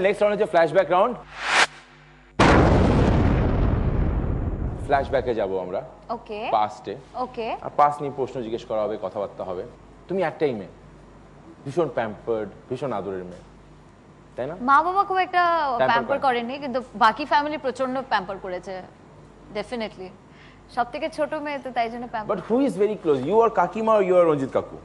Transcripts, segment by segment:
Next round হচ্ছে flashback round. ফ্ল্যাশব্যাকে যাব আমরা, ওকে পাস্টে। ওকে, আর পাস্ট নিয়ে প্রশ্ন জিজ্ঞেস করা হবে, কথাবার্তা হবে। তুমি একটাই মেয়ে, ভীষণ প্যাম্পার্ড, ভীষণ আদরের মেয়ে, তাই না? মা বাবা খুব একটা Pamper প্যাম্পার করে। করেনি, কিন্তু বাকি ফ্যামিলি প্রচন্ড প্যাম্পার করেছে ডেফিনেটলি। সব থেকে ছোট মেয়ে তো, তাই জন্য pamper. But who is very close, you are কাকিমা আর ইউ আর রঞ্জিত কাকু?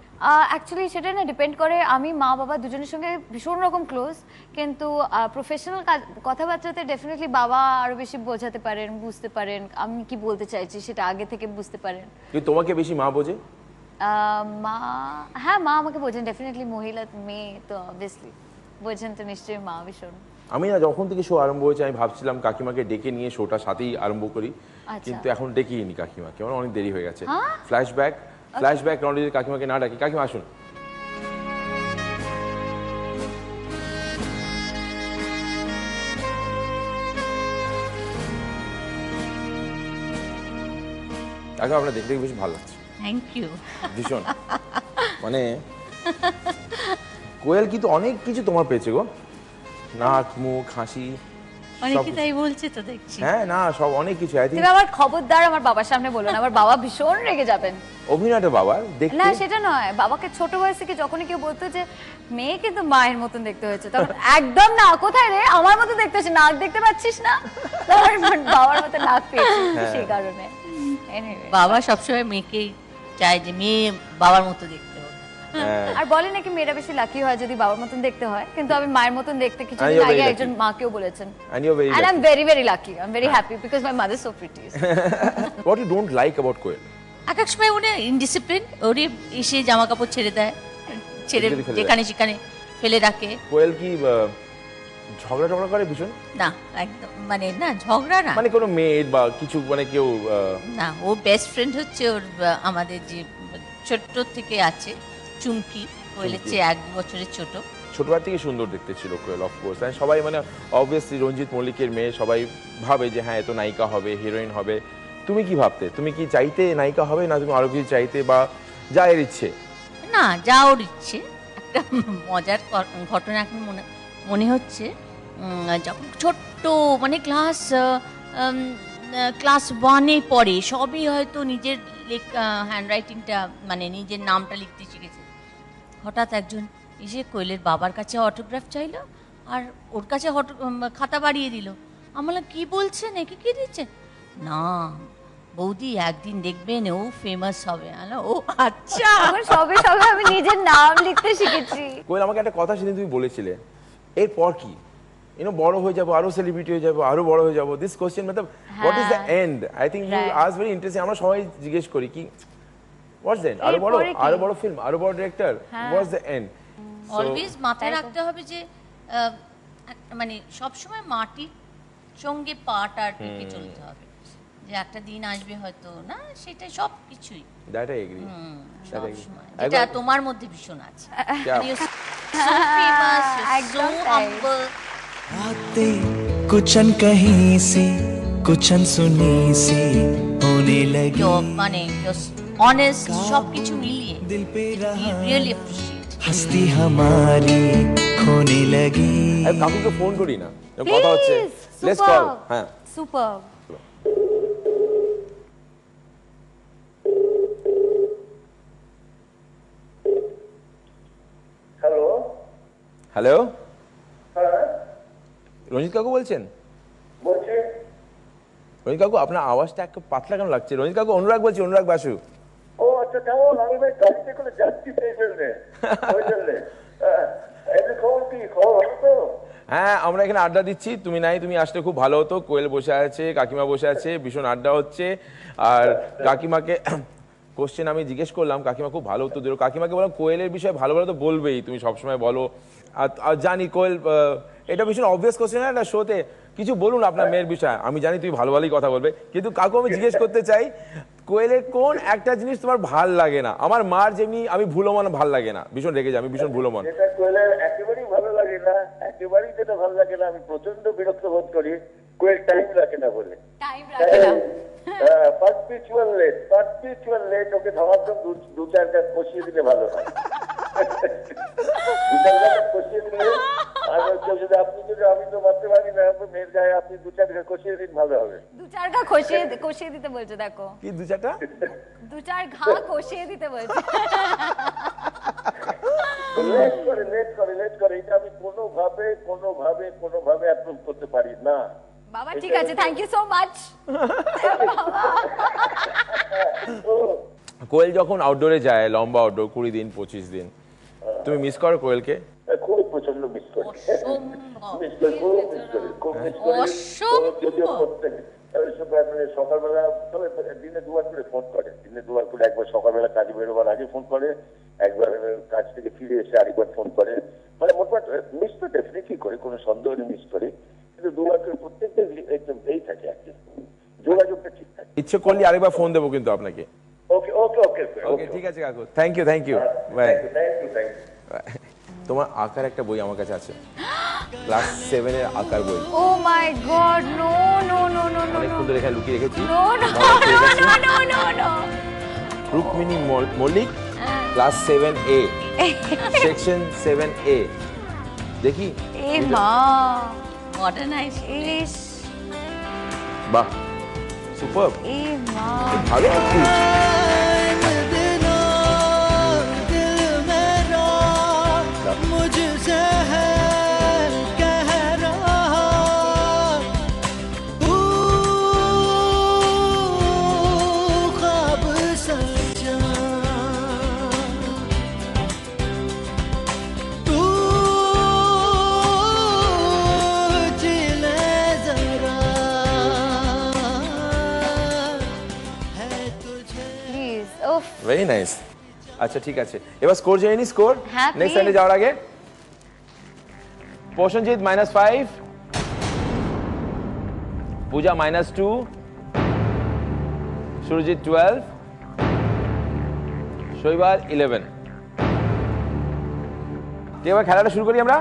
অ্যাকচুয়ালি সেটা না ডিপেন্ড করে, আমি মা বাবা দুজনের সঙ্গে ভীষণ রকম ক্লোজ, কিন্তু প্রফেশনাল কথাবার্তাতে ডেফিনেটলি বাবা আরো বেশি বোঝাতে পারেন, বুঝতে পারেন আমি কি বলতে চাইছি, সেটা আগে থেকে বুঝতে পারেন। কিন্তু তোমাকে বেশি মা বোঝে? মা, হ্যাঁ মা আমাকে বোঝেন ডেফিনেটলি, মহিলা মেয়ে তো অবভিয়াসলি বোঝেন তো নিশ্চয়ই মা ভীষণ। আমি না যখন থেকে শো আরম্ভ হয়েছে আমি ভাবছিলাম কাকিমাকে ডেকে নিয়ে শোটা সাথেই আরম্ভ করি, কিন্তু এখন ডেকেই নি কাকিমাকে, আমার অনেক দেরি হয়ে গেছে। ফ্ল্যাশব্যাক রাউন্ডে যদি কাকিমাকে না ডাকি, কাকিমা আসুন। কাকিমা আপনার দেখতে বেশ ভালো লাগছে। Thank you. ভীষণ, মানে কোয়েল কিন্তু অনেক কিছু তোমার পেয়েছে গো, নাক মুখ হাসি অনেকে তাই বলছে তো দেখছি। হ্যাঁ না সব অনেক কিছু। তুমি আমার খবরদার আমার বাবার সামনে বলো না, আমার বাবা ভীষণ রেগে যাবেন। অভিনয়টা বাবার দেখতে না সেটা নয়, বাবাকে ছোট বয়স থেকে যখনই কেউ বলতো যে মেয়ে কিন্তু মায়ের মতন দেখতে হয়েছে, তখন একদম না, কোথায় রে আমার মতো দেখতে হচ্ছে, নাক দেখতে পাচ্ছিস না, বাবার মতো নাক পেয়েছি সেই কারণে। বাবা সবসময় মেয়েকেই চায় যে মেয়ে বাবার মতো দেখতে হবে। আর বলে নাকি মেয়েরা বেশি লাকি হয় যদি বাবার মতন দেখতে হয়, কিন্তু আমি মায়ের মতন দেখতে কিছুদিন আগে একজন মাকেও বলেছেন। And you're very And I'm lucky. very very lucky. I'm very happy because my mother is so pretty. What you don't like about কোয়েল? এক এক সময় উনি ইনডিসিপ্লিন, ওরে এসে জামা কাপড় ছেড়ে দেয়, ছেড়ে যেখানে সেখানে ফেলে রাখে। কোয়েল কি ঝগড়া করে ভীষণ? না একদম, মানে না ঝগড়া না, মানে কোনো মেয়ে বা কিছু, মানে কেউ না, ওর বেস্ট ফ্রেন্ড হচ্ছে ওর আমাদের যে ছোট্ট থেকে আছে চুমকি, কোয়েলের চেয়ে 1 বছরের ছোট। ছোটবেলা থেকে সুন্দর দেখতে ছিল কোয়েল, অফকোর্স। সবাই মানে অবভিয়াসলি রঞ্জিত মল্লিকের মেয়ে, সবাই ভাবে যে হ্যাঁ এ তো নায়িকা হবে, হিরোইন হবে। তুমি কি ভাবতে? তুমি কি চাইতে নায়িকা হবে, না তুমি আরো কিছু চাইতে, বা যা এর ইচ্ছে? না যা ওর ইচ্ছে। একটা মজার ঘটনা এখন মনে হচ্ছে, যখন ছোট্ট মানে ক্লাস 1-এ পড়ে, সবই হয়তো নিজের হ্যান্ডরাইটিংটা মানে নিজের নামটা লিখতে শিখেছে। হঠাৎ একজন এসে কোয়েলের বাবার কাছে অটোগ্রাফ চাইলো, আর ওর কাছে খাতা বাড়িয়ে দিল। আমরা কি বলছেন, একে কি দিচ্ছেন? না বৌদি একদিন দেখবেন ও ফেমাস হবে। ও আচ্ছা, সবে সবে আমি নিজের নাম লিখতে শিখেছি। কোয়েল আমাকে একটা কথা সেদিন তুমি বলেছিলে, এরপর কি বড় হয়ে যাবো, আরো সেলিব্রিটি হয়ে যাবো, আরো বড় হয়ে যাবো। দিস কোশ্চেন মানে what is the end? I think you ask very interesting. আমরা সবাই জিজ্ঞেস করি কি হোয়াটস দ্য এন্ড? আরো বড় ফিল্ম, আরো বড় director, what's the end? Always মাথায় রাখতে হবে যে মানে সবসময় মাটির সঙ্গে পাটা টিকে চলতে হবে, যে একটা দিন আসবে হয়তো না, সেটা সব কিছুই। That I agree. এটা তোমার মধ্যে ভীষণ আছে। So famous, so humble. बातें कुछ अनकही सी कुछ अनसुनी सी होने लगी, মানে honest সব কিছু মিলিয়ে दिल पे रहा really appreciate. हस्ती हमारी खोने लगी। কাকুকে ফোন করি না, কথা হচ্ছে। Let's call. হ্যাঁ সুপার। হ্যালো হ্যালো, হ্যাঁ রঞ্জিত কাকু বলছেন? বলছি। রঞ্জিত কাকু আপনার আওয়াজটা একটু পাতলা কেন লাগছে? রঞ্জিত কাকু, অনুরাগ বলছি, অনুরাগ বাসু। ও আচ্ছা, কেমন? আমি ভাই গাড়িতে করে যাচ্ছি সেই জন্যে, ওই জন্যে। এদের খবর কি? খবর ভালো তো? হ্যাঁ আমরা এখানে আড্ডা দিচ্ছি, তুমি নাই, তুমি আসলে খুব ভালো হতো। কোয়েল বসে আছে, কাকিমা বসে আছে, ভীষণ আড্ডা হচ্ছে। আর কাকিমাকে কোশ্চেন আমি জিজ্ঞেস করলাম, কাকিমা খুব ভালো উত্তর দিল। কাকিমাকে বললাম কোয়েলের বিষয়ে ভালো ভালো তো বলবেই, তুমি সবসময় বলো। আর জানি কোয়েল, এটা ভীষণ অবভিয়াস কোশ্চেন না শোতে, কিছু বলুন আপনার মেয়ের বিষয়ে। আমি জানি তুমি ভালো ভালোই কথা বলবে, কিন্তু কাকু আমি জিজ্ঞেস করতে চাই, কোয়েলের কোন একটা জিনিস তোমার ভাল লাগে না? আমার মার যেমনি আমি ভুলোমন ভাল লাগে না, ভীষণ রেগে যাই, আমি ভীষণ ভুলোমন। যেটা কোয়েলের একেবারেই ভালো লাগে না, একেবারেই যেটা ভালো লাগে না, আমি প্রচন্ড বিরক্ত বোধ করি, কোয়েল টাইম রাখে না বলে। টাইম রাখে না। পারপিচুয়াল লেট, ওকে ধমাধম 2-4 কাজ কষিয়ে দিলে ভালো হয়। 2-4 কাজ কষিয়ে দিলে, আর কেউ যদি আপনি যদি মেয়ের গায়ে আপনি 2-4 ঘা কষিয়ে দিন, ভালো হবে। 2-4 ঘা কষিয়ে দিতে বলছে, দেখো কি 2-4টা 2-4 ঘা কষিয়ে দিতে বলছে। লেট করে এটা আমি কোনোভাবে অ্যাপ্রুভ করতে পারি না। বাবা ঠিক আছে, থ্যাংক ইউ সো মাচ। কোয়েল যখন আউটডোরে যায়, লম্বা আউটডোর 20 দিন 25 দিন, তুমি মিস করো কোয়েলকে? খুব প্রচন্ড মিস করি, অসম্ভব। খুব মিস করি। অসম্ভব। যদিও মানে সকালবেলা, তবে দিনে 2বার করে ফোন করে, একবার সকালবেলা কাজে বেরোবার আগে ফোন করে, একবার কাজ থেকে ফিরে এসে আরেকবার ফোন করে। মানে মোটমাট মিস তো ডেফিনেটলি করে, কোনো সন্দেহ নেই মিস করে, কিন্তু 2বার করে প্রত্যেকটা এই থাকে আর কি, যোগাযোগটা ঠিক থাকে। ইচ্ছে করলে আরেকবার ফোন দেবো কিন্তু আপনাকে। ওকে ওকে ওকে ওকে ঠিক আছে কাকু, thank you bye. Thank you. তোমার আঁকার একটা বই আমার কাছে আছে, ক্লাস 7 এর আঁকার বই, oh my god, no no no no no অনেক সুন্দর এখানে লুকিয়ে রেখেছি। No no no no no. Rukmini Mallick, class 7A, section 7A। দেখি এ মা, মডার্নাইজ। ইস, বাহ, সুপার, এ মা। ভালো আঁকিস। मुझसे है कह रहा ख्वाब सजा तू जिले जरा है तुझे প্লিজ, উফ। Very nice. আচ্ছা ঠিক আছে, এবার স্কোর জেনে নি। স্কোর হ্যাঁ, নেক্সট please. রাউন্ডে যাওয়ার আগে, প্রসেনজিৎ -5, পূজা -2, সুরজিৎ 12, শৈবাল 11। এবার খেলাটা শুরু করি আমরা।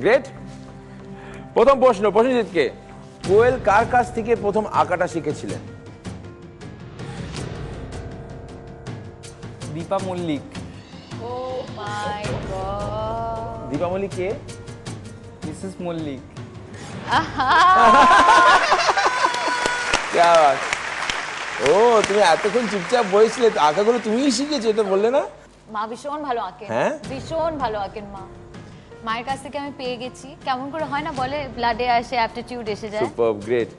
গ্রেট। প্রথম প্রশ্ন প্রসেনজিৎকে, কোয়েল কার কাছ থেকে প্রথম আঁকাটা শিখেছিলেন? দীপা মল্লিক। ও my god. Dipa Mallick K? Mrs Mallick. क्या बात। ও তুমি এতক্ষণ চুপচাপ বসেছিলে, তো আঁকাগুলো তুমিই শিখেছো, এটা বললে না? মা ভীষণ ভালো আঁকেন, হ্যাঁ? ভীষণ ভালো আঁকেন মা। মায়ের কাছ থেকে আমি পেয়ে গেছি, কেমন করে হয় না বলে, ব্লাডে আসে, অ্যাপটিটিউড এসে যায়। Super, great.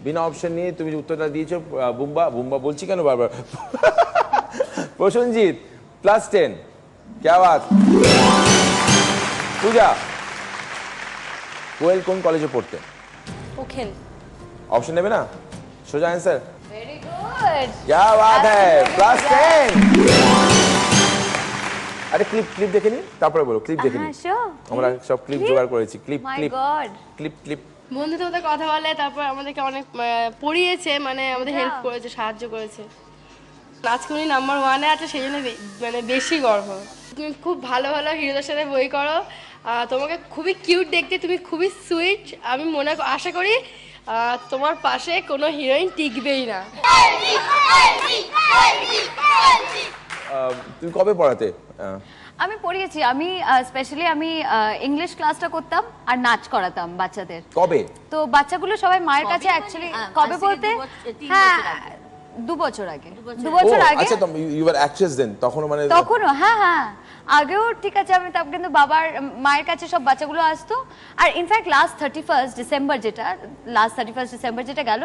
বিনা অপশন নিয়ে তুমি উত্তরটা দিয়েছো। বুম্বা বুম্বা বলছি কেন বারবার? প্রসেনজিৎ +10, क्या बात। পূজা, কোয়েল কোন কলেজে পড়তেন? ওখেল। অপশন নেবে না, সোজা অ্যান্সার। Very good. क्या बात है, +10। আরে ক্লিপ দেখে নি, তারপরে বলো। ক্লিপ দেখে নি, হ্যাঁ, sure. আমরা সব ক্লিপ জোগাড় করেছি। ক্লিপ মাই ক্লিপ গড। ক্লিপ। বন্ধুদের মধ্যে কথা বলে, তারপর আমাদেরকে অনেক পড়িয়েছে, মানে আমাদের হেল্প করেছে, সাহায্য করেছে। আজকে উনি নাম্বার 1-এ আছে, সেই জন্য মানে বেশি গর্ব। তুমি খুব ভালো ভালো হিরোদের সাথে বই করো, তোমাকে খুবই কিউট দেখতে, তুমি খুবই সুইট। আমি আশা করি তোমার পাশে কোনো হিরোইন টিকবেই না। তুমি কবে পড়াতে? আমি পড়িয়েছি, আমি স্পেশালি আমি ইংলিশ ক্লাসটা করতাম আর নাচ করাতাম বাচ্চাদের। কবে? তো বাচ্চাগুলো সবাই মায়ের কাছে কবে অ্যাকচুয়ালি, মানে, কবে আজ থেকে বলতে, 3 হ্যাঁ বছর আগে। 2 বছর আগে, 2 ও বছর আগে। আচ্ছা, তুমি ইউ আর অ্যাক্ট্রেস দেন তখনও, মানে তখনও, হ্যাঁ হ্যাঁ, আগেও ঠিক আছে। আমি তখন কিন্তু মায়ের কাছে সব বাচ্চাগুলো আসতো। আর ইনফ্যাক্ট লাস্ট 31 ডিসেম্বর যেটা গেল,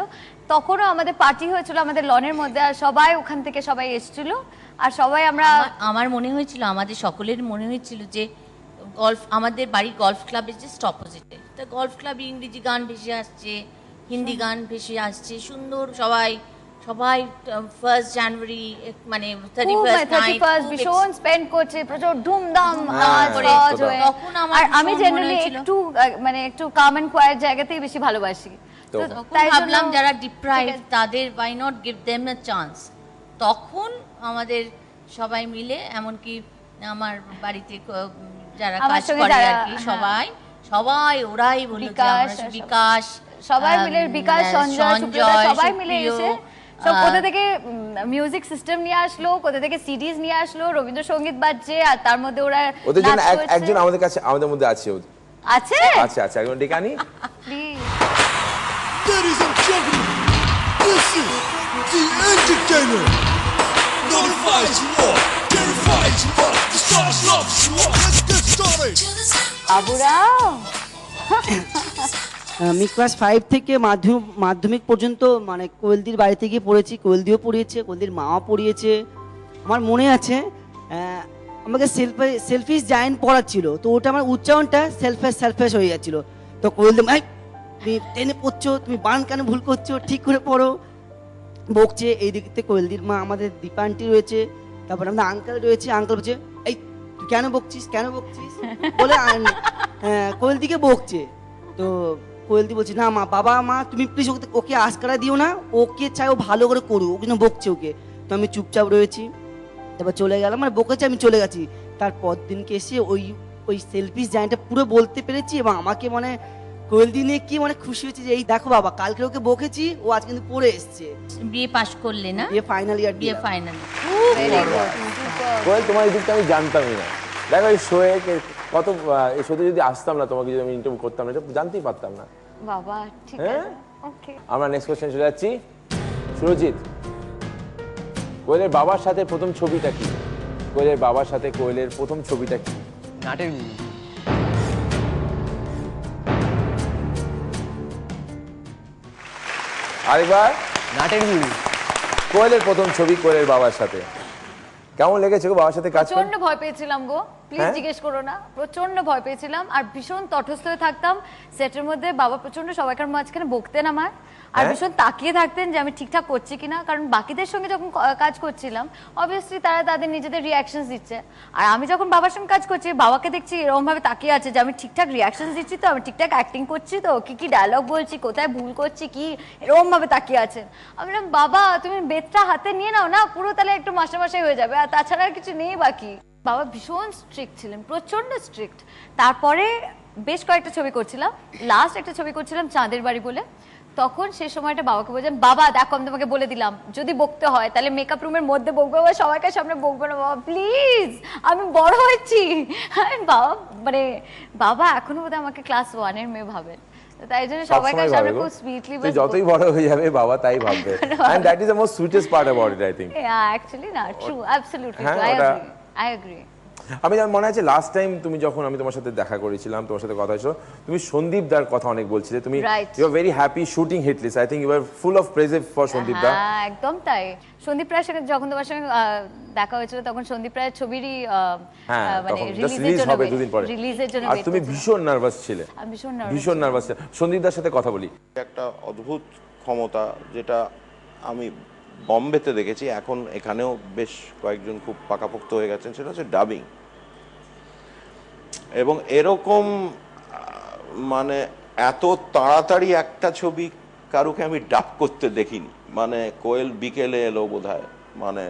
তখনও আমাদের পার্টি হয়েছিল আমাদের লনের মধ্যে, আর সবাই ওখান থেকে সবাই এসেছিল, আর সবাই আমরা আমার মনে হয়েছিল, আমাদের সকলের মনে হয়েছিল যে আমাদের বাড়ির গলফ ক্লাবের জাস্ট অপোজিটে, তা গলফ ক্লাবে ইংরেজি গান ভেসে আসছে, হিন্দি গান ভেসে আসছে, সুন্দর সবাই 1 জানুয়ারি মানে 31 ভীষণ স্পেন্ড করছে, প্রচুর ধুমধাম নাচ করে। বাজ হয়ে। তখন আমার আর আমি ভীষণ জেনারেলি মনে হয়েছিল। একটু মানে একটু কাম এন্ড কোয়াইট জায়গাতেই বেশি ভালোবাসি। তো তো তখন তাই জন্য- ভাবলাম যারা ডিপ্রাইভ, ঠিক আছে। তাদের why not give them a chance। তখন আমাদের সবাই মিলে, এমনকি আমার বাড়িতে যারা আমার কাজ সঙ্গে করে যারা, আর কি, হ্যাঁ। সবাই ওরাই বললো যে বিকাশ, আমরা বিকাশ, সবাই মিলে, বিকাশ, সঞ্জয়, সুপ্রিয়া, সবাই মিলে সুপ্রিয়, এসে সব কোথা থেকে মিউজিক সিস্টেম নিয়ে আসলো, কোথা থেকে সিডিজ নিয়ে আসলো, রবীন্দ্রসঙ্গীত বাজছে, আর তার মধ্যে ওরা ওদের জন্য নাচ করছে। একজন আমাদের মধ্যে আছে। আছে আচ্ছা আচ্ছা একদম ডেকে আনি। Please Ladies and gentlemen, this is the entertainer. Notifies you all, terrifies you all, the stars loves you all. Let's get started. Baburao আমি ক্লাস 5 থেকে মাধ্যমিক পর্যন্ত মানে কোয়েলদির বাড়িতে গিয়ে পড়েছি। কোয়েলদিও পড়িয়েছে, কোয়েলদির মাও পড়িয়েছে। আমার মনে আছে আমাকে সেলফিশ জায়েন্ট পড়াচ্ছিল, তো ওটা আমার উচ্চারণটা সেলফেশ হয়ে যাচ্ছিল। তো কোয়েলদি ভাই তুমি টেনে পড়ছো, তুমি বান কেন ভুল করছো, ঠিক করে পড়ো, বকছে। এই দিক থেকে কোয়েলদির মা আমাদের দীপা আন্টি রয়েছে, তারপর আমাদের আঙ্কেল রয়েছে। আঙ্কেল বলছে এই তুই কেন বকছিস বলে কোয়েলদিকে বকছে। তো কোয়েলদি বলছে না বাবা মা তুমি প্লিজ ওকে আশকারা দিও না, ওকে চাই ও ভালো করে করুক, ওকে না বকছে ওকে। তো আমি চুপচাপ রয়েছি, তারপর চলে গেলাম, মানে বকেছে আমি চলে গেছি। তারপর দিনকে এসে ওই সেলফিশ জায়গাটা পুরো বলতে পেরেছি, এবং আমাকে মানে কোয়েলদি নিয়ে কি মানে খুশি হয়েছে যে এই দেখো বাবা কালকে ওকে বকেছি, ও আজ কিন্তু পড়ে এসছে। বিয়ে পাশ করলে না? বিয়ে ফাইনাল ইয়ার, বিয়ে ফাইনাল। ভেরি গুড কোয়েল তোমার এই দিকটা আমি জানতামই না। দেখো এই শোয়ে কত এই শোতে যদি আসতাম না, তোমাকে যদি আমি ইন্টারভিউ করতাম না, এটা জানতেই পারতাম না। বাবা ঠিক হ্যাঁ? আছে ওকে আমরা নেক্সট কোশ্চেন চলে যাচ্ছি। সুরজিৎ, কোয়েলের বাবার সাথে প্রথম ছবিটা কি? কোয়েলের বাবার সাথে কোয়েলের প্রথম ছবিটা কি? নাটের গুরু। আরেকবার। নাটের গুরু। কোয়েলের প্রথম ছবি কোয়েলের বাবার সাথে। কেমন লেগেছে গো বাবার সাথে কাজ করে? প্রচন্ড ভয় পেয়েছিলাম গো, প্লিজ হ্যাঁ? জিজ্ঞেস করো না। প্রচন্ড ভয় পেয়েছিলাম আর ভীষণ তটস্থ হয়ে থাকতাম সেটের মধ্যে। বাবা প্রচন্ড সবাইকার মাঝখানে বকতেন আমার, আর হ্যাঁ? ভীষণ তাকিয়ে থাকতেন যে আমি ঠিকঠাক করছি কিনা, কারণ বাকিদের সঙ্গে যখন কাজ করছিলাম অবভিয়াসলি তারা তাদের নিজেদের রিয়াকশনস দিচ্ছে, আর আমি যখন বাবার সঙ্গে কাজ করছি বাবাকে দেখছি এরকম ভাবে তাকিয়ে আছে যে আমি ঠিকঠাক রিয়াকশনস দিচ্ছি তো, আমি ঠিকঠাক অ্যাক্টিং করছি তো, কি ডায়লগ বলছি, কোথায় ভুল করছি, কি এরকম ভাবে তাকিয়ে আছেন। আমি বললাম বাবা তুমি বেতটা হাতে নিয়ে নাও না, পুরো তাহলে একটু মাস্টারমশাই হয়ে যাবে, আর তাছাড়া আর কিছু নেই বাকি। বাবা ভীষণ স্ট্রিক্ট ছিলেন, প্রচন্ড স্ট্রিক্ট। তারপরে বেশ কয়েকটা ছবি করছিলাম, লাস্ট একটা ছবি করছিলাম চাঁদের বাড়ি বলে, তখন সেই সময়টা বাবাকে বলছিলাম বাবা দেখো আমি তোমাকে বলে দিলাম যদি বকতে হয় তাহলে মেকআপ রুমের মধ্যে বকবে, বাবা সবাইকার সামনে বকবে না বাবা প্লিজ, আমি বড় হয়েছি। বাবা মানে বাবা এখনো বোধহয় আমাকে ক্লাস 1 এর মেয়ে ভাবেন, তাই জন্য সবাইকার সামনে খুব সুইটলি তুই যতই বড় হয়ে যাবে বাবা তাই ভাববে, and that is the most sweetest part about it I think. Actually না ট্রু, অ্যাবসলিউটলি হ্যাঁ, আই এগ্রি। আমি যেমন মনে আছে লাস্ট টাইম তুমি যখন আমি তোমার সাথে দেখা করেছিলাম, তোমার সাথে কথা হয়েছিল, তুমি সন্দীপ দার কথা অনেক বলছিলে, তুমি Right. You are very happy shooting hitless. I think you are full of praises for Sandip da. হ্যাঁ একদম তাই। সন্দীপ রায়ের সঙ্গে যখন তোমার সঙ্গে দেখা হয়েছিল তখন সন্দীপ রায়ের ছবিরই হ্যাঁ মানে তখন জাস্ট রিলিজের রিলিজ জন্য হবে দুদিন পরে, রিলিজের জন্য আর wait তুমি করছিলাম। ভীষণ নার্ভাস ছিলে, আমি ভীষণ nervous ভীষণ নার্ভাস ছিলে। সন্দীপ দার সাথে কথা বলি। একটা অদ্ভুত ক্ষমতা যেটা আমি বম্বেতে দেখেছি, এখন এখানেও বেশ কয়েকজন খুব পাকাপোক্ত হয়ে গেছেন, সেটা হচ্ছে ডাবিং। এবং এরকম মানে এত তাড়াতাড়ি একটা ছবি কারুকে আমি ডাব করতে দেখিনি। মানে কোয়েল বিকেলে এলো বোধহয়, মানে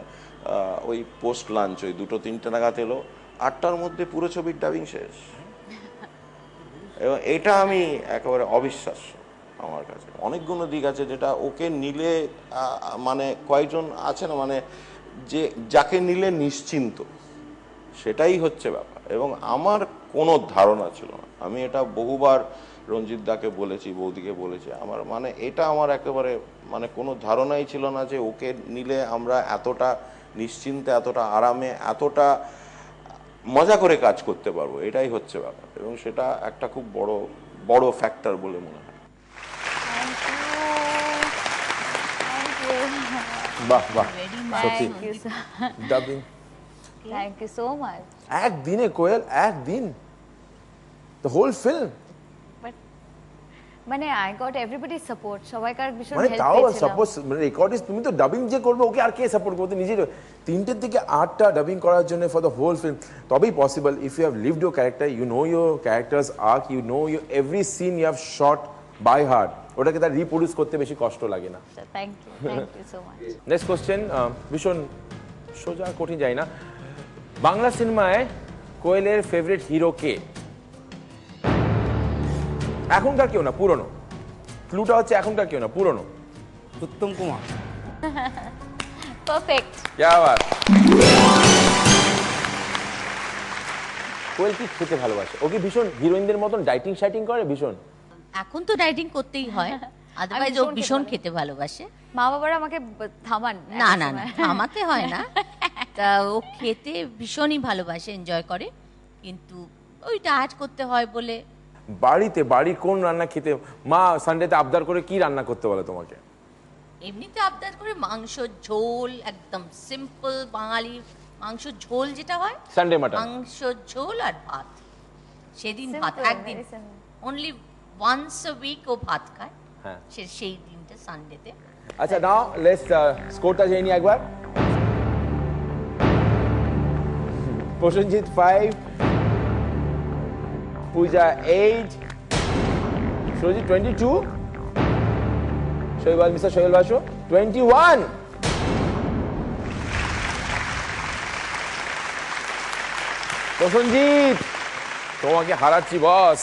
ওই পোস্ট লাঞ্চ ওই 2-3 নাগাদ এলো, 8টার মধ্যে পুরো ছবির ডাবিং শেষ। এবং এটা আমি একেবারে অবিশ্বাস্য আমার কাছে। অনেকগুলো দিক আছে যেটা ওকে নিলে মানে কয়েকজন আছে না, মানে যে যাকে নিলে নিশ্চিন্ত, সেটাই হচ্ছে ব্যাপার। এবং আমার কোনো ধারণা ছিল না, আমি এটা বহুবার রঞ্জিত দাকে বলেছি, বৌদিকে বলেছি, আমার মানে এটা আমার একেবারে মানে কোনো ধারণাই ছিল না যে ওকে নিলে আমরা এতটা নিশ্চিন্তে, এতটা আরামে, এতটা মজা করে কাজ করতে পারবো, এটাই হচ্ছে ব্যাপার। এবং সেটা একটা খুব বড় বড় ফ্যাক্টর বলে মনে হয়। বাহ বাহ, সত্যি Thank you so dubbing thank you so much. একদিনে কোয়েল, একদিন দ্য হোল ফিল্ম। মানে আই গট এভরিবডি সাপোর্ট, সবাইকার ভীষণ মানে হেল্প তাও পেয়েছিলাম। সাপোজ মানে রেকর্ডিস্ট, তুমি তো ডাবিং যে করবে ওকে আর কে সাপোর্ট করতে, নিজের 3টের থেকে 8টা ডাবিং করার জন্য ফর দ্য হোল ফিল্ম, তবেই possible if you have lived your character, you know your character's arc, you know your every scene you have shot by heart, ওটাকে তার রিপ্রোডিউস করতে বেশি কষ্ট লাগে না। Thank you so much. Next question ভীষণ সোজা, কঠিন যাই না। বাংলা সিনেমায় কোয়েলের ফেভারিট হিরো কে? এখনকার কেউ না, পুরনো। ক্লুটা হচ্ছে এখনকার কেউ না, পুরনো। উত্তম কুমার। পারফেক্ট। क्या बात। কোয়েল কি খেতে ভালোবাসে? ও কি ভীষণ হিরোইনদের মতন ডাইটিং শাইটিং করে ভীষণ? এখন তো ডাইটিং করতেই হয়, আদারওয়াইজ ও ভীষণ খেতে ভালোবাসে। মা বাবারা আমাকে থামান না না না, থামাতে হয় না। তা ও খেতে ভীষণই ভালোবাসে, এনজয় করে, কিন্তু ওই ডায়েট করতে হয় বলে। বাড়ির কোন রান্না খেতে মা সানডেতে আবদার করে কি রান্না করতে বলে তোমাকে? এমনিতে আবদার করে মাংস ঝোল, একদম সিম্পল বাঙালি মাংস ঝোল যেটা হয়, সানডে মাটন, মাংস ঝোল আর ভাত। সেদিন ভাত Simple, একদিন, very simple. Only once a week ও ভাত খায়, হ্যাঁ। সেই দিনটা সানডেতে। আচ্ছা নাও লেটস স্কোরটা জেনে নিই একবার। প্রসেনজিৎ 5, পূজা 8, সুরজিৎ 22, শৈবাল মিস্টার শৈবাল বাসু 21। প্রসেনজিৎ তোমাকে হারাচ্ছি বস।